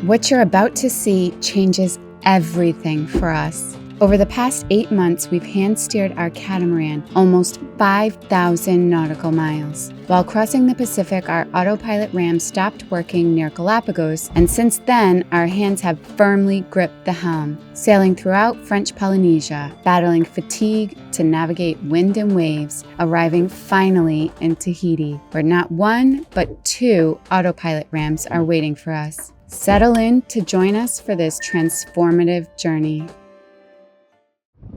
What you're about to see changes everything for us. Over the past 8 months, we've hand-steered our catamaran almost 5,000 nautical miles. While crossing the Pacific, our autopilot ram stopped working near Galapagos, and since then, our hands have firmly gripped the helm, sailing throughout French Polynesia, battling fatigue to navigate wind and waves, arriving finally in Tahiti, where not one, but 2 autopilot rams are waiting for us. Settle in to join us for this transformative journey.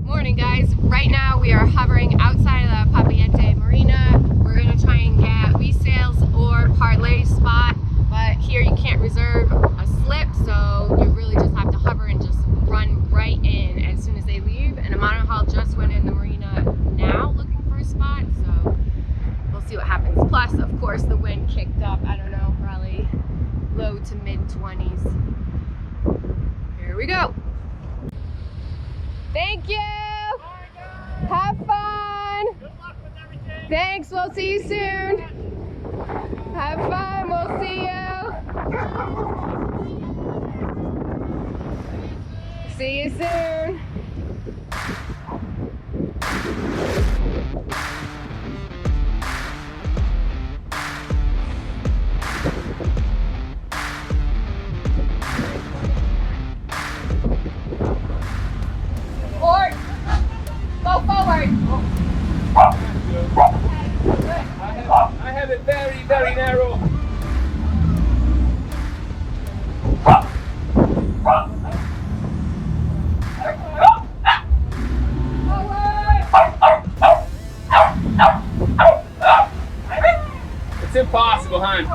Morning guys, right now we are hovering outside of the Papiente Marina. We're going to try and get wee sails or parlay spot, but here you can't reserve a slip, so you really just have to hover and just run right in as soon as they leave. And a monohull just went in the marina now looking for a spot, so we'll see what happens. Plus, of course, the wind kicked up, I don't know, probably low to mid 20s. Here we go. Thank you. Have fun. Good luck with everything. Thanks. We'll see you soon. Have fun. We'll see you. See you soon. Go forward. I have it very, very narrow. It's impossible, hon.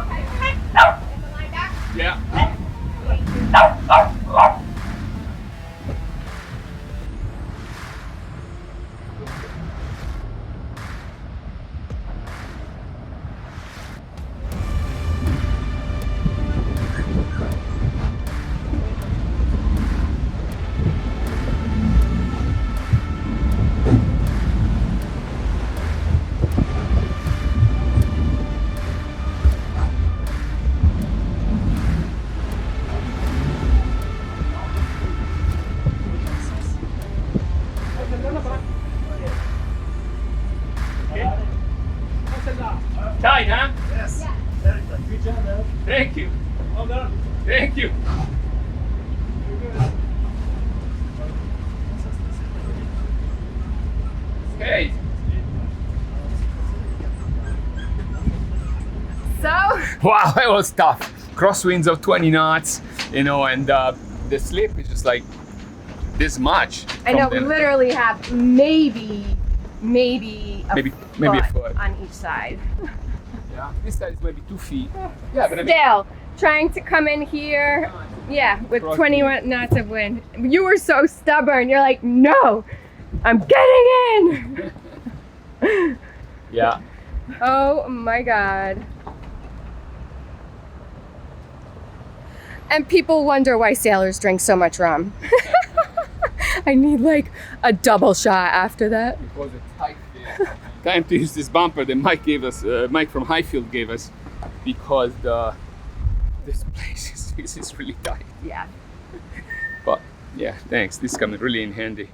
Yeah. Tight, huh? Yes. Very good. Good job, man. Thank you. Well done. Thank you. Okay. So, Wow, that was tough. Crosswinds of 20 knots, you know, and the slip is just like this much. I know from we the- literally have maybe maybe a foot. on each side. Yeah, this side is maybe 2 feet. Yeah, but I mean, Still, trying to come in here, yeah, with Cross 21 knots of wind. You were so stubborn. You're like, no, I'm getting in. yeah. Oh my God. And people wonder why sailors drink so much rum. I need like a double shot after that. It was a tight fit. Time to use this bumper that Mike gave us, Mike from Highfield gave us, because this place is really tight. Yeah. But yeah, thanks. This is coming really in handy.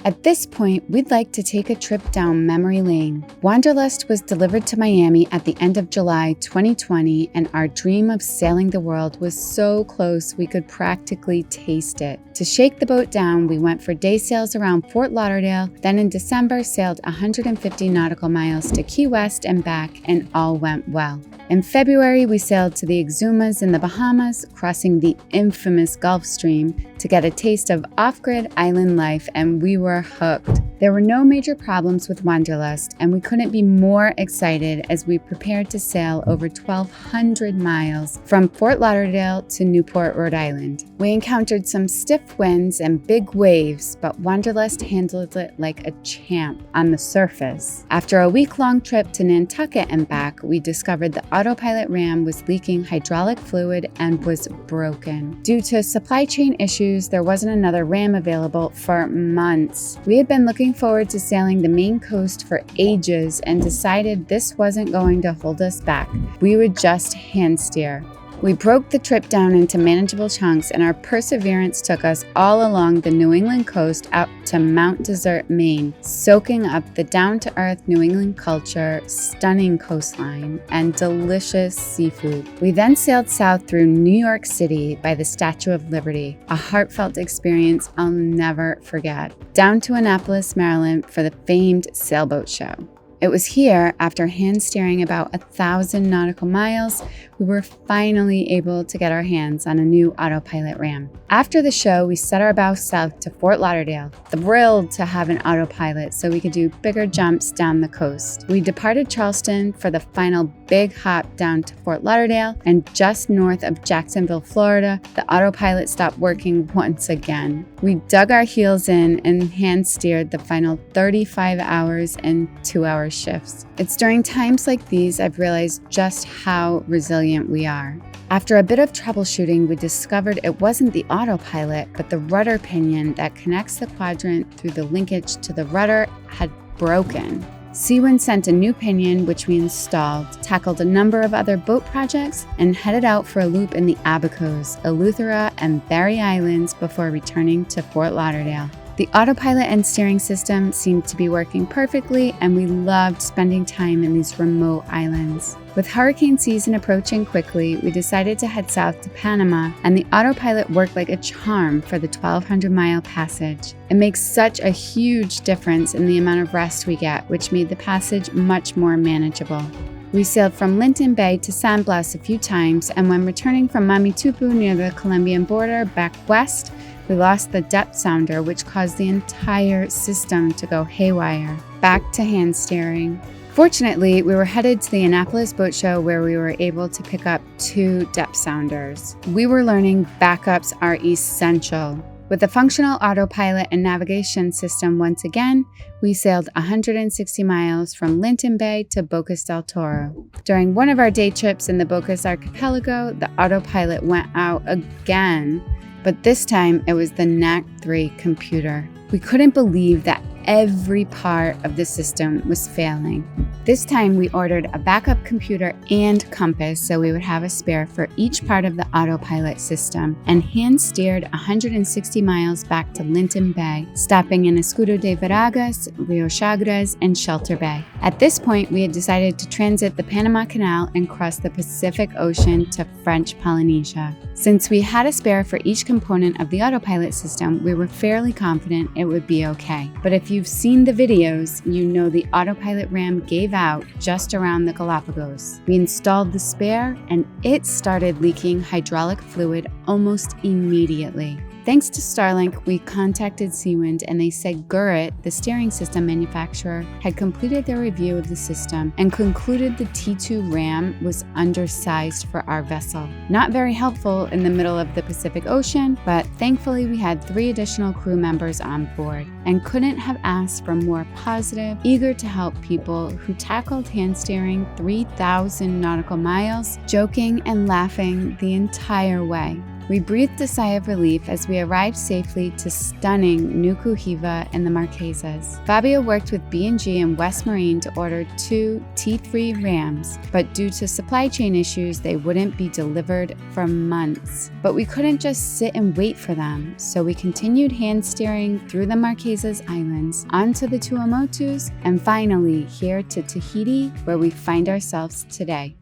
At this point, we'd like to take a trip down memory lane. Wanderlust was delivered to Miami at the end of July 2020, and our dream of sailing the world was so close we could practically taste it. To shake the boat down, we went for day sails around Fort Lauderdale, then in December sailed 150 nautical miles to Key West and back, and all went well. In February, we sailed to the Exumas in the Bahamas, crossing the infamous Gulf Stream to get a taste of off-grid island life, and we were hooked. There were no major problems with Wanderlust, and we couldn't be more excited as we prepared to sail over 1,200 miles from Fort Lauderdale to Newport, Rhode Island. We encountered some stiff winds and big waves, but Wanderlust handled it like a champ on the surface. After a week-long trip to Nantucket and back, we discovered the autopilot ram was leaking hydraulic fluid and was broken. Due to supply chain issues, there wasn't another ram available for months. We had been looking forward to sailing the Maine coast for ages and decided this wasn't going to hold us back. We would just hand steer. We broke the trip down into manageable chunks, and our perseverance took us all along the New England coast out to Mount Desert, Maine, soaking up the down-to-earth New England culture, stunning coastline, and delicious seafood. We then sailed south through New York City by the Statue of Liberty, a heartfelt experience I'll never forget, down to Annapolis, Maryland for the famed sailboat show. It was here, after hand steering about 1,000 nautical miles, we were finally able to get our hands on a new autopilot ram. After the show, we set our bow south to Fort Lauderdale, thrilled to have an autopilot so we could do bigger jumps down the coast. We departed Charleston for the final big hop down to Fort Lauderdale, and just north of Jacksonville, Florida, the autopilot stopped working once again. We dug our heels in and hand steered the final 35 hours and 2-hour shifts. It's during times like these I've realized just how resilient we are. After a bit of troubleshooting, we discovered it wasn't the autopilot, but the rudder pinion that connects the quadrant through the linkage to the rudder had broken. Seawind sent a new pinion, which we installed, tackled a number of other boat projects, and headed out for a loop in the Abacos, Eleuthera, and Barry Islands before returning to Fort Lauderdale. The autopilot and steering system seemed to be working perfectly, and we loved spending time in these remote islands. With hurricane season approaching quickly, we decided to head south to Panama, and the autopilot worked like a charm for the 1,200-mile passage. It makes such a huge difference in the amount of rest we get, which made the passage much more manageable. We sailed from Linton Bay to San Blas a few times, and when returning from Mamitupu near the Colombian border back west, we lost the depth sounder, which caused the entire system to go haywire. Back to hand steering. Fortunately, we were headed to the Annapolis Boat Show where we were able to pick up 2 depth sounders. We were learning backups are essential. With a functional autopilot and navigation system once again, we sailed 160 miles from Linton Bay to Bocas del Toro. During one of our day trips in the Bocas Archipelago, the autopilot went out again, but this time it was the NAC 3 computer. We couldn't believe that every part of the system was failing. This time we ordered a backup computer and compass so we would have a spare for each part of the autopilot system, and hand steered 160 miles back to Linton Bay, stopping in Escudo de Veraguas, Rio Chagres, and Shelter Bay. At this point, we had decided to transit the Panama Canal and cross the Pacific Ocean to French Polynesia. Since we had a spare for each component of the autopilot system, we were fairly confident it would be okay. But if you've seen the videos, you know the autopilot ram gave out just around the Galapagos. We installed the spare, and it started leaking hydraulic fluid almost immediately. Thanks to Starlink, we contacted Seawind, and they said Gurit, the steering system manufacturer, had completed their review of the system and concluded the T2 ram was undersized for our vessel. Not very helpful in the middle of the Pacific Ocean, but thankfully we had 3 additional crew members on board and couldn't have asked for more positive, eager to help people who tackled hand steering 3,000 nautical miles, joking and laughing the entire way. We breathed a sigh of relief as we arrived safely to stunning Nuku Hiva and the Marquesas. Fabio worked with B&G and West Marine to order 2 T3 rams, but due to supply chain issues, they wouldn't be delivered for months. But we couldn't just sit and wait for them, so we continued hand steering through the Marquesas Islands, onto the Tuamotus, and finally here to Tahiti, where we find ourselves today.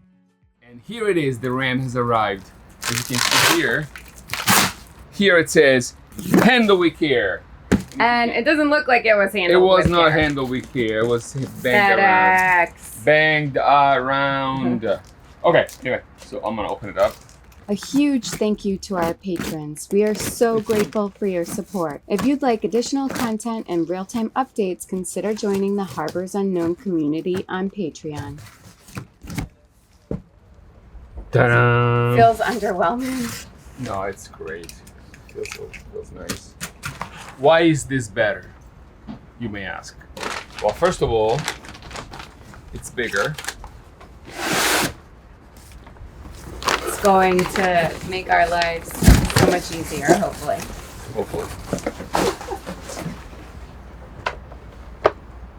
And here it is, the ram has arrived. As you can see here it says handle with care. And it doesn't look like it was handled. It was with not care. handled with care. It was banged around. Banged around. Okay, anyway, so I'm gonna open it up. A huge thank you to our patrons. We are so grateful for your support. If you'd like additional content and real-time updates, consider joining the Harbors Unknown community on Patreon. Ta-da! Feels underwhelming. No, it's great. Feels nice. Why is this better? You may ask. Well, first of all, it's bigger. It's going to make our lives so much easier, hopefully. Hopefully.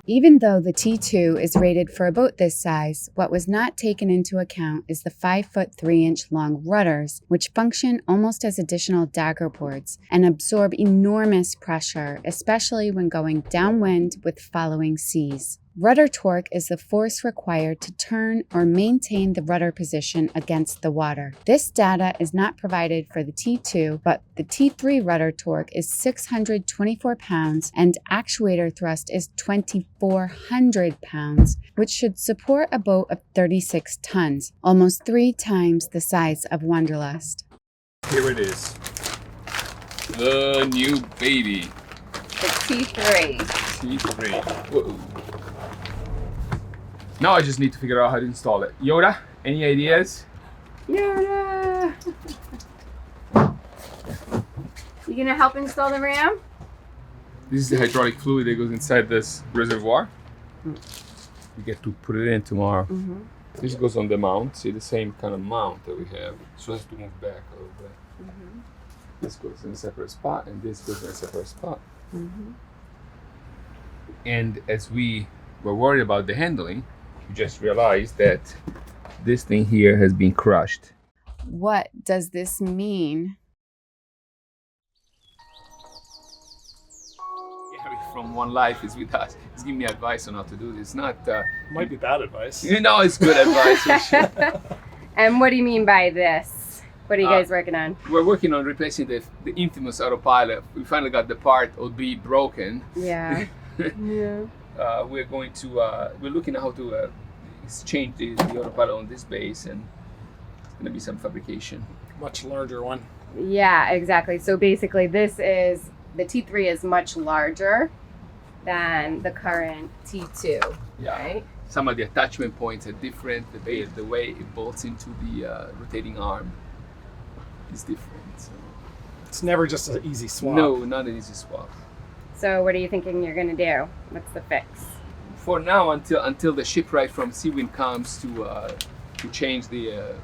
Even though the T2 is rated for a boat this size, what was not taken into account is the 5-foot 3-inch long rudders, which function almost as additional dagger boards and absorb enormous pressure, especially when going downwind with following seas. Rudder torque is the force required to turn or maintain the rudder position against the water. This data is not provided for the T2, but the T3 rudder torque is 624 pounds and actuator thrust is 2,400 pounds, which should support a boat of 36 tons, almost 3 times the size of Wanderlust. Here it is. The new baby. The T3. T3. Whoa. Now I just need to figure out how to install it. Yoda, any ideas? Yoda! You gonna help install the ram? This is the hydraulic fluid that goes inside this reservoir. We get to put it in tomorrow. This goes on the mount. See the same kind of mount that we have. So it has to move back a little bit. This goes in a separate spot and this goes in a separate spot. And as we were worried about the handling, we just realized that this thing here has been crushed. What does this mean? Gary from One Life is with us. He's giving me advice on how to do this. Not Might be bad advice. you know, it's good advice. And what do you mean by this? What are you guys working on? We're working on replacing the infamous autopilot. We finally got the part, albeit broken. Yeah. Yeah. We're going to we're looking at how to exchange the autopilot on this base, and it's going to be some fabrication. Much larger one. Yeah, exactly. So basically the T3 is much larger than the current T2, right? Some of the attachment points are different. The way it bolts into the rotating arm is different. So. It's never just an easy swap. No, not an easy swap. So what are you thinking you're gonna do? What's the fix? For now, until the shipwright from Seawind comes to change the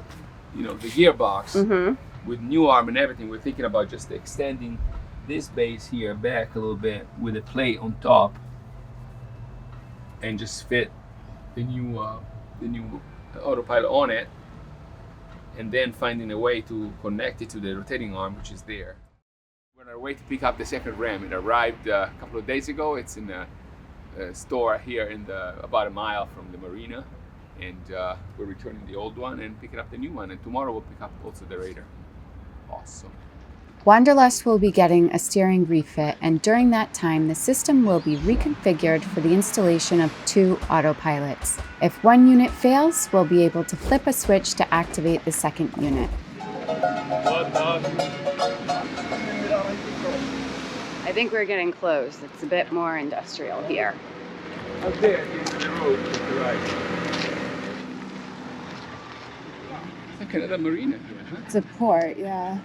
the gearbox with new arm and everything, we're thinking about just extending this base here back a little bit with a plate on top, and just fit the new autopilot on it, and then finding a way to connect it to the rotating arm, which is there. We're on our way to pick up the second ram. It arrived a couple of days ago. It's in a store here about a mile from the marina, and we're returning the old one and picking up the new one, and tomorrow we'll pick up also the Raider. Awesome. Wanderlust will be getting a steering refit, and during that time the system will be reconfigured for the installation of 2 autopilots. If one unit fails, we'll be able to flip a switch to activate the second unit. I think we're getting close. It's a bit more industrial here. Out there, into the road, to the right. It's like another marina here, huh? It's a port, yeah.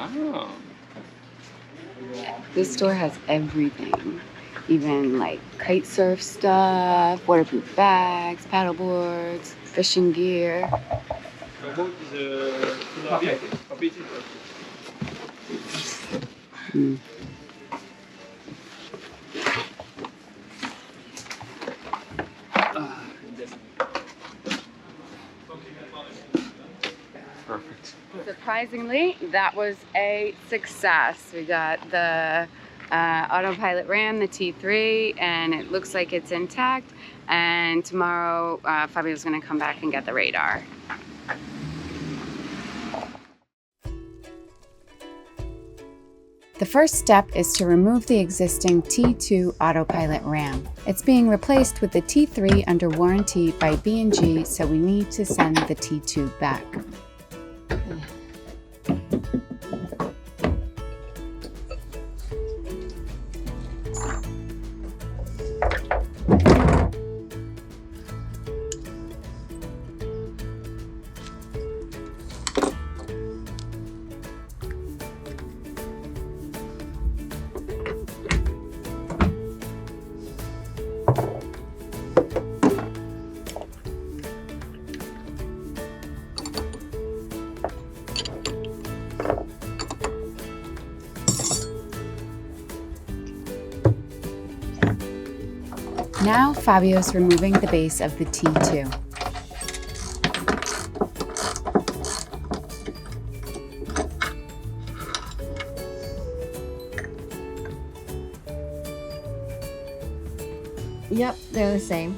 Oh. This store has everything. Even like kite surf stuff, waterproof bags, paddle boards, fishing gear. Perfect. Surprisingly, that was a success. We got the autopilot ram, the T3, and it looks like it's intact. And tomorrow, Fabio's gonna come back and get the radar. The first step is to remove the existing T2 autopilot ram. It's being replaced with the T3 under warranty by B&G, so we need to send the T2 back. Now Fabio's removing the base of the T2. Yep, they're the same.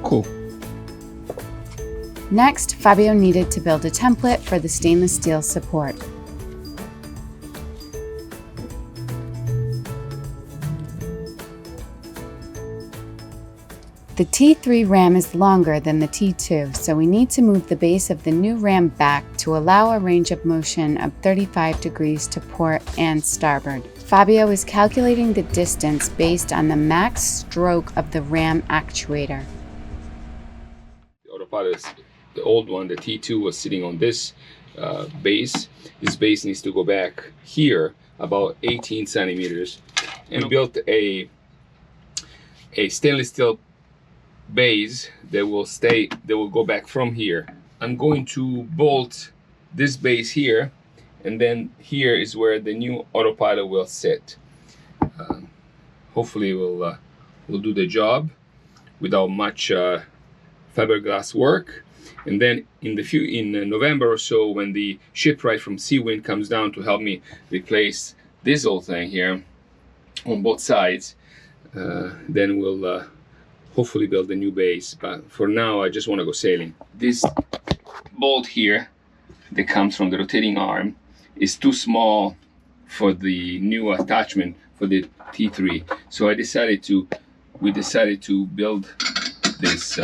Cool. Next, Fabio needed to build a template for the stainless steel support. The T3 ram is longer than the T2, so we need to move the base of the new ram back to allow a range of motion of 35 degrees to port and starboard. Fabio is calculating the distance based on the max stroke of the ram actuator. The autopilot, the old one, the T2, was sitting on this base. This base needs to go back here about 18 centimeters, and built a stainless steel base that will go back from here. I'm going to bolt this base here, and then here is where the new autopilot will sit. Hopefully we'll do the job without much fiberglass work. And then in November or so, when the shipwright from Seawind comes down to help me replace this whole thing here on both sides, then we'll hopefully build a new base. But for now, I just want to go sailing. This bolt here that comes from the rotating arm is too small for the new attachment for the T3. So we decided to build this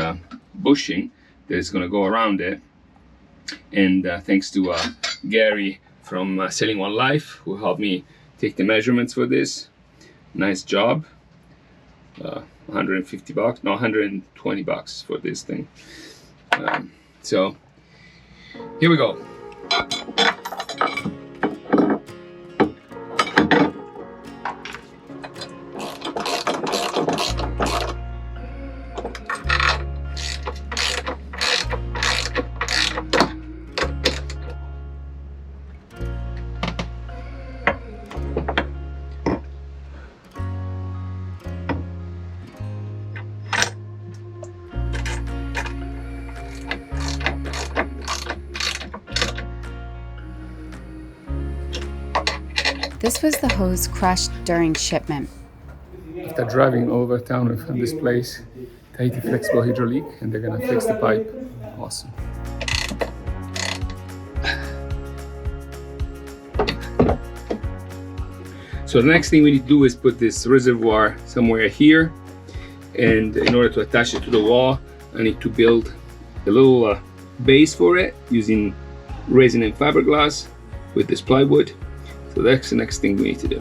bushing that is going to go around it. And thanks to Gary from Sailing One Life, who helped me take the measurements for this. Nice job. 150 bucks, no, 120 bucks for this thing. So here we go. This was the hose crushed during shipment. After driving over town from this place, Tahiti flexible hydraulic, and they're gonna fix the pipe. Awesome. So the next thing we need to do is put this reservoir somewhere here, and in order to attach it to the wall, I need to build a little base for it using resin and fiberglass with this plywood. So that's the next thing we need to do.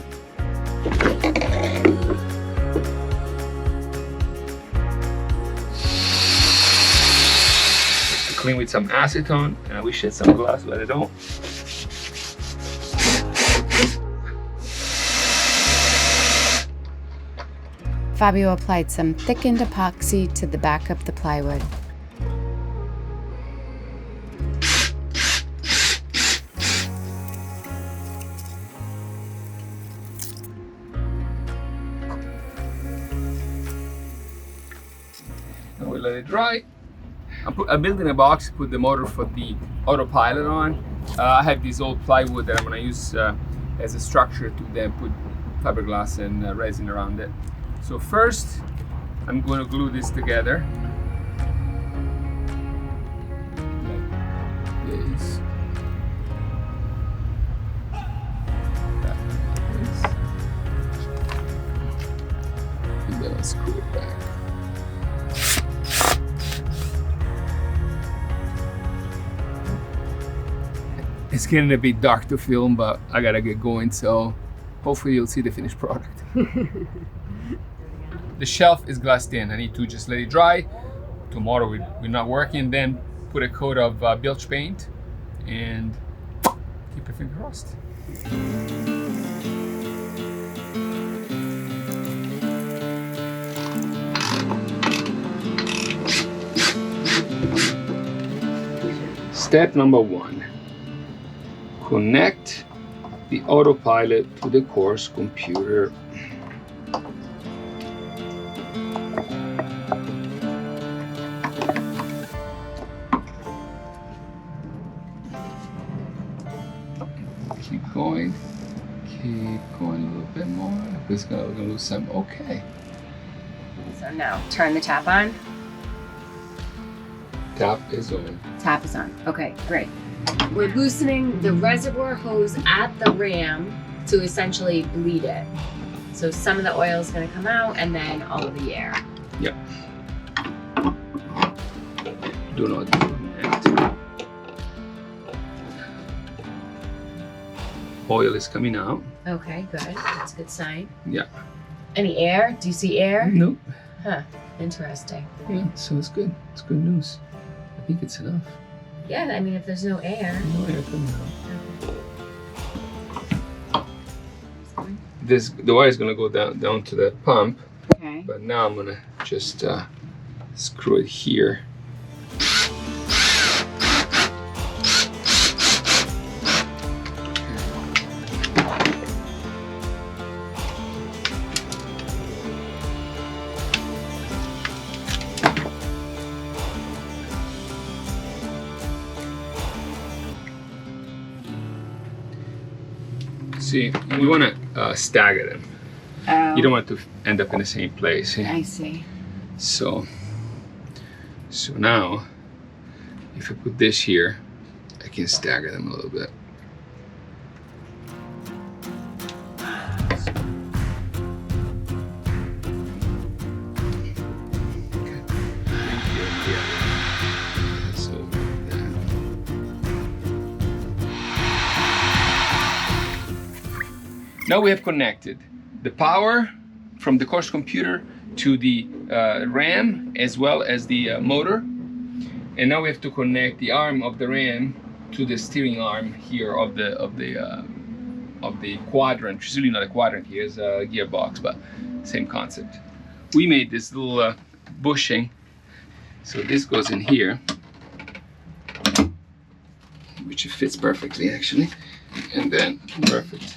Clean with some acetone, and I wish I had some glass, but I don't. Fabio applied some thickened epoxy to the back of the plywood. Now we let it dry. I'm building a box to put the motor for the autopilot on. I have this old plywood that I'm going to use as a structure to then put fiberglass and resin around it. So first, I'm going to glue this together. Like this. And then I'll screw it back. It's getting a bit dark to film, but I gotta get going, so hopefully you'll see the finished product. The shelf is glassed in. I need to just let it dry. Tomorrow we're not working, then put a coat of bilge paint and keep your finger crossed. Step number 1. Connect the autopilot to the course computer. Keep going. Keep going a little bit more. We're gonna lose some. Okay. So now, turn the tap on. Tap is on. Tap is on. Okay, great. We're loosening the reservoir hose at the ram to essentially bleed it. So some of the oil is going to come out and then all of the air. Yep. Do not do that. Oil is coming out. Okay, good. That's a good sign. Yeah. Any air? Do you see air? Nope. Huh. Interesting. Yeah, so it's good. It's good news. I think it's enough. Yeah, I mean, if there's no air. No air coming out. The wire is gonna go down to that pump. Okay. But now I'm gonna just screw it here. See, you want to stagger them. Oh. You don't want to end up in the same place. Yeah? I see. So now, if I put this here, I can stagger them a little bit. Now we have connected the power from the course computer to the RAM as well as the motor, and now we have to connect the arm of the RAM to the steering arm here of the quadrant, which is really not a quadrant here, it's a gearbox, but same concept. We made this little bushing, so this goes in here, which fits perfectly actually, and then perfect.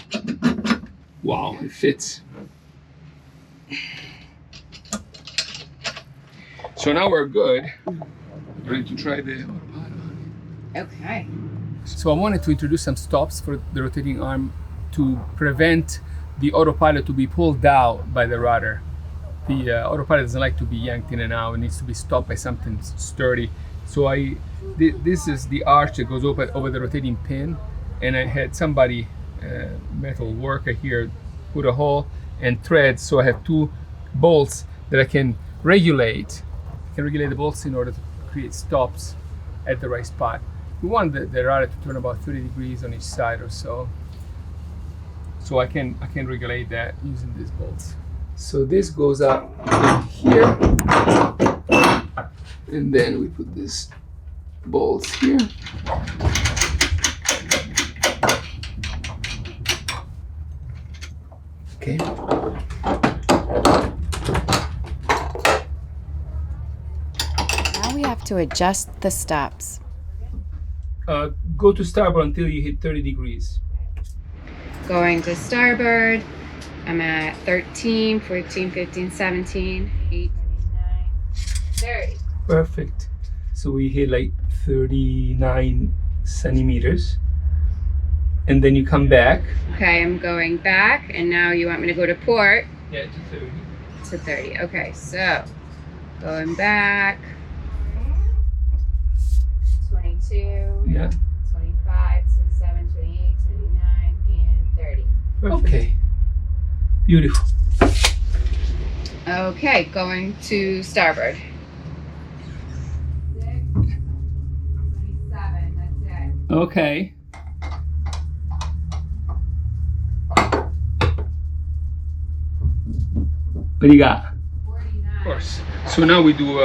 Wow, it fits. So now we're good. Ready to try the autopilot. Okay. So I wanted to introduce some stops for the rotating arm to prevent the autopilot to be pulled out by the rudder. The autopilot doesn't like to be yanked in and out. It needs to be stopped by something sturdy. So this is the arch that goes over the rotating pin, and I had somebody, metal worker here, put a hole and threads, so I have two bolts that I can regulate. I can regulate the bolts in order to create stops at the right spot. We want the rudder to turn about 30 degrees on each side or so. So I can regulate that using these bolts. So this goes up in here, and then we put these bolts here. Okay. Now we have to adjust the stops. Go to starboard until you hit 30 degrees. Going to starboard. I'm at 13, 14, 15, 17, 18, 19, 30. Perfect. So we hit like 39 centimeters. And then you come back. Okay, I'm going back, and now you want me to go to port. Yeah, to 30. To 30. Okay, so going back. 22. Yeah. 25, 27, 28, 29, and 30. Perfect. Okay. Beautiful. Okay, going to starboard. 6, 27, that's it. Okay. What do you got? 49. Of course. So now we do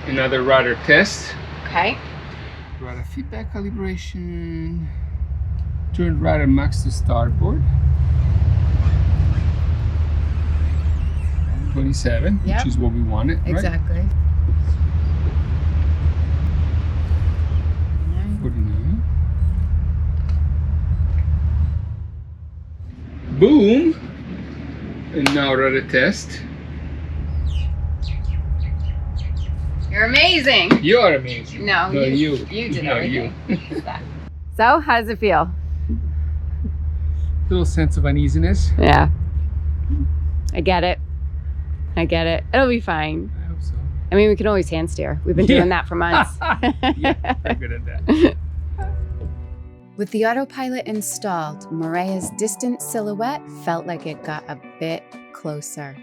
another rudder test. Okay. Rudder feedback calibration. Turn rudder max to starboard. 27, Yep. which is what we wanted, right? Exactly. 49. Boom! And now rudder test. You're amazing. You are amazing. No, you did No, everything. you. So, how does it feel? little sense of uneasiness. Yeah. I get it. It'll be fine. I hope so. I mean, we can always hand steer. We've been doing that for months. Yeah, very good at that. With the autopilot installed, Morea's distant silhouette felt like it got a bit closer.